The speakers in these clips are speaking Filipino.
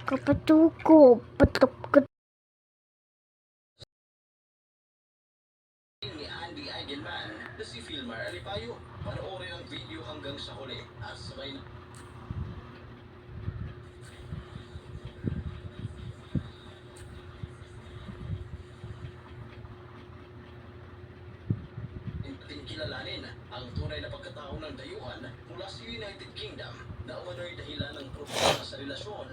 Kapatuko, patok. Ni Andy Eigenman na si Filmar Alipayo. Panoorin ang video hanggang sa huli at sabay na kilalanin ang tunay na pagkatao ng dayuhan mula sa United Kingdom na umano'y dahilan ng problema sa relasyon.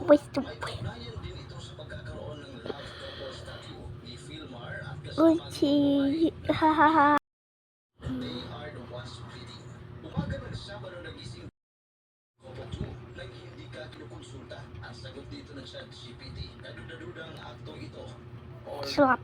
May kaugnayan din ito sa pagkakaroon ng love couple statue ni Filmar at kasama ni Hahaha. They are the ones bleeding. Umaga ng Sabado nagising Coco 2 nang hindi ka kinukonsulta. Ang sagot dito ng ChatGPT, kaduda-duda ang aktong ito. Or Slap.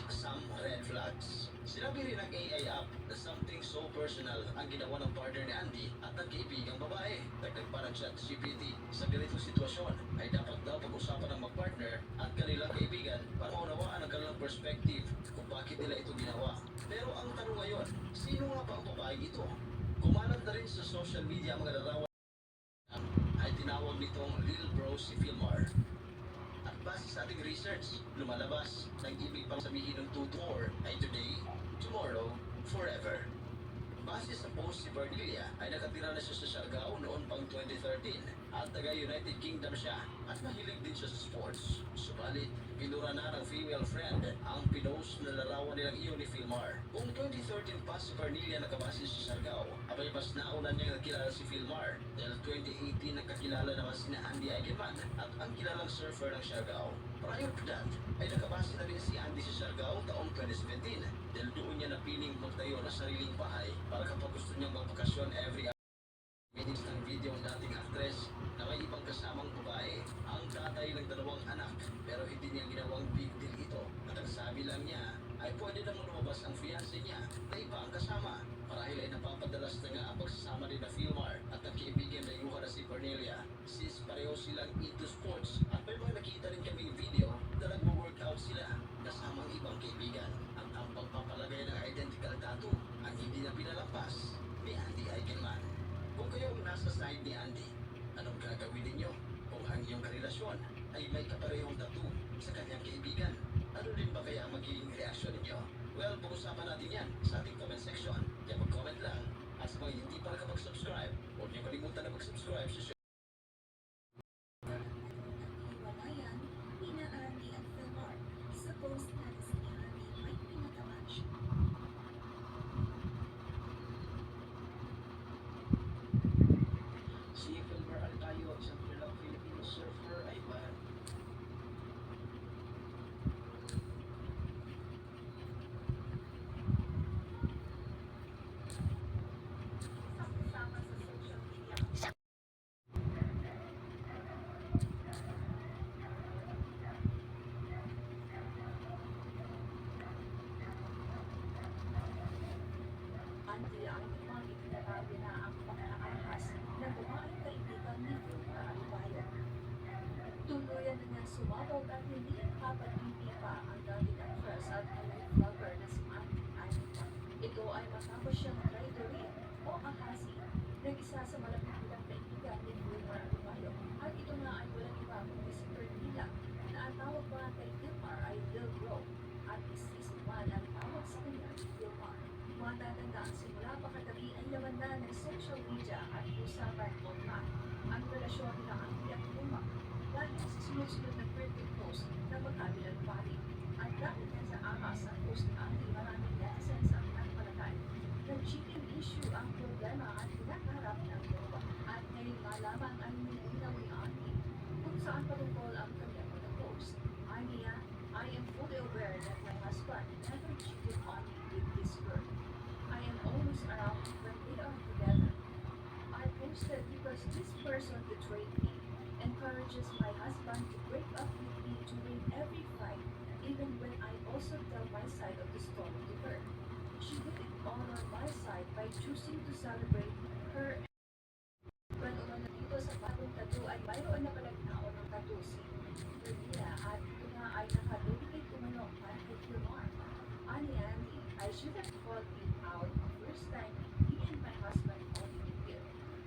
some red flags. Sinabi rin ng AI app na something so personal ang ginawa ng partner ni Andy at ng kaibigang babae. Dagdag pa ng ChatGPT, sa ganitong sitwasyon ay dapat daw pag-usapan ng mag-partner at kanilang kaibigan para maunawaan ang kanilang perspective kung bakit nila ito ginawa. Pero ang tanong ngayon, sino nga ba ang babae ito? Kumalat na rin sa social media ang mga larawan ay tinawag nitong Lil Bro si Filmar. At base sa ating research, lumalabas na ang ibig pang sabihin ng tutor ay today, tomorrow, forever. Base sa post si Bernilia ay nakatira na siya sa Siargao noon pang 2013 at taga-United Kingdom siya at mahilig din siya sa sports. Subalit, pinura na ng female friend ang pinost na larawan nilang iyon ni Filmar. Kung 2013 pa si Bernilia nakabase sa Siargao, abay mas nauna niyang nakilala si Filmar dahil 2018 nakakilala naman sina Andy Eigenman at ang kilalang surfer ng Siargao. Prior to that, ay nakabase na rin si Andy sa Siargao taong 2017 dahil doon niya napiling magtayo ng sariling bahay para kapag gusto niyang magbakasyon every minutes ng video ng dating actress na may ibang kasamang babae ang tatay ng dalawang anak pero hindi niya ginawang big deal ito at ang sabi lang niya ay pwede namang lumabas ang fiancé niya na iba ang kasama. Marahil ay napapadalas na nga ang pagsasama ni na Filmar at ang kaibigan na yuha na si Cornelia since pareho silang into sports at may mga nakita rin kaming video na nagwo-workout sila kasama ang ibang kaibigan at ang pagpapalagay ng identical tattoo ang hindi na pinalampas ni Andy Eigenman. Kung kayo ang nasa side ni Andy, anong gagawin ninyo kung ang iyong karelasyon ay may kaparehong tattoo sa kanyang kaibigan? Ano din ba kaya ang magiging reaksyon ninyo? Well, pag-usapan natin yan sa ating comment section. Kaya mag-comment lang. At sa mga hindi pa nakapag-subscribe, huwag niyo kalimutan na mag-subscribe sa Hiwalayan nina Andy at Filmar. Sa post na si Andy may pinatamatch. Si Filmar Alipayo, isang kilalang Filipino surfer ay Sama sa social media. Andy ang ibang itinatabi na ang pagkakahas na bumaing kaibigan ni Filmar Alipayo. Tuluyan na niyang sumabog at hindi nakapag-ibig pa ang dating actress at life vlogger na si Andy Eigenman. Ito ay matapos siyang traitorine o ahasi ng isa sa malapit nilang kaibigan ni Filmar Alipayo. At ito nga ay walang iba kundi si Bernilia na ang tawag pa kay Filmar ay Lil Bro at Mrs. Man ang tawag sa kanya ni Filmar. Matatandaan simula pa katabi ay laman na ng social media at usapan online ang relasyon nila Andy at Filmar dahil sa sunod-sunod na birthday post ng magkabilang pari. At dahil yan sa ahas ang post ni Andy, maraming netizens ang nagpalagay na cheating issue ang problema at pinakaharap ng dalawa. At ngayon malaman ang nilinaw ni Andy kung saan patungkol ang kanyang mga post. Aniya, I am fully aware that my husband never cheated on me with this girl. I am always around when they are together. I posted because this person betrayed me, encourages my husband to break up with me during every fight, even when I also tell my side of the story to her. She didn't honor my side by choosing to celebrate her. When umano dito sa bagong tattoo ay mayroon na palagnaon ng tattoo si Bernilia at ito nga ay nakadedicate umano para kay Filmar. Ani Andy, I should have called it out first time, me and my husband only reveal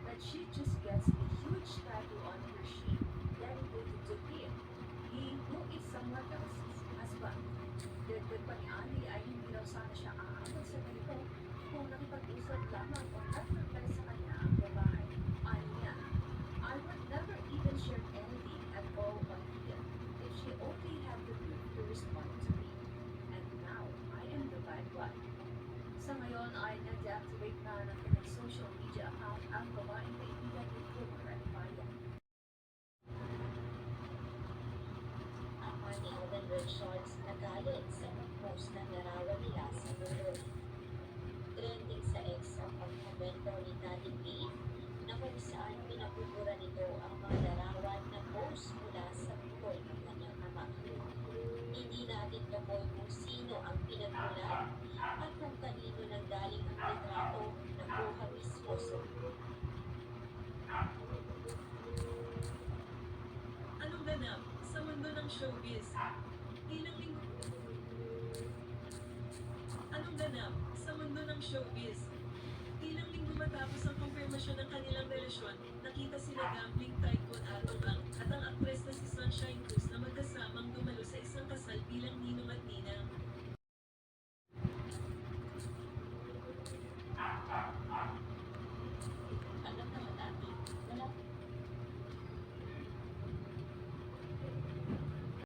that she just gets a huge tattoo on her shin dedicated to him, he who is someone else's husband. Dagdag pa ni Andy ay hindi raw sana siya aabot sa ganito kung nakipag-usap lamang o nagpapal sa kanya ang babae. Anya, I would never even share anything at all on him if she only had the mood to respond to me. And now, I am the bad one. Sa ngayon ay nag-deactivate na ng kanyang social media account ang babaeng kaibigan ni Boomer at Bayan. Ang mga ni Alden Richards nagalit sa post na larawan nila sa mundo. Trending sa X ang pagkomento ni Daddy P na kung saan pinapupura nito ang mga larawan na post mula sa buhay ng kanyang ama. Hindi natin kapoy kung sino ang pinagmulan at kung kanino nanggaling ang litrato na buha mismo sa mundo. Anong ganap sa mundo ng showbiz? Ilang linggo... Anong ganap sa mundo ng showbiz? Ilang linggo matapos ang konfirmasyon ng kanilang relasyon, nakita sila gambling tycoon Ato Bang at ang aktres na si Sunshine Cruz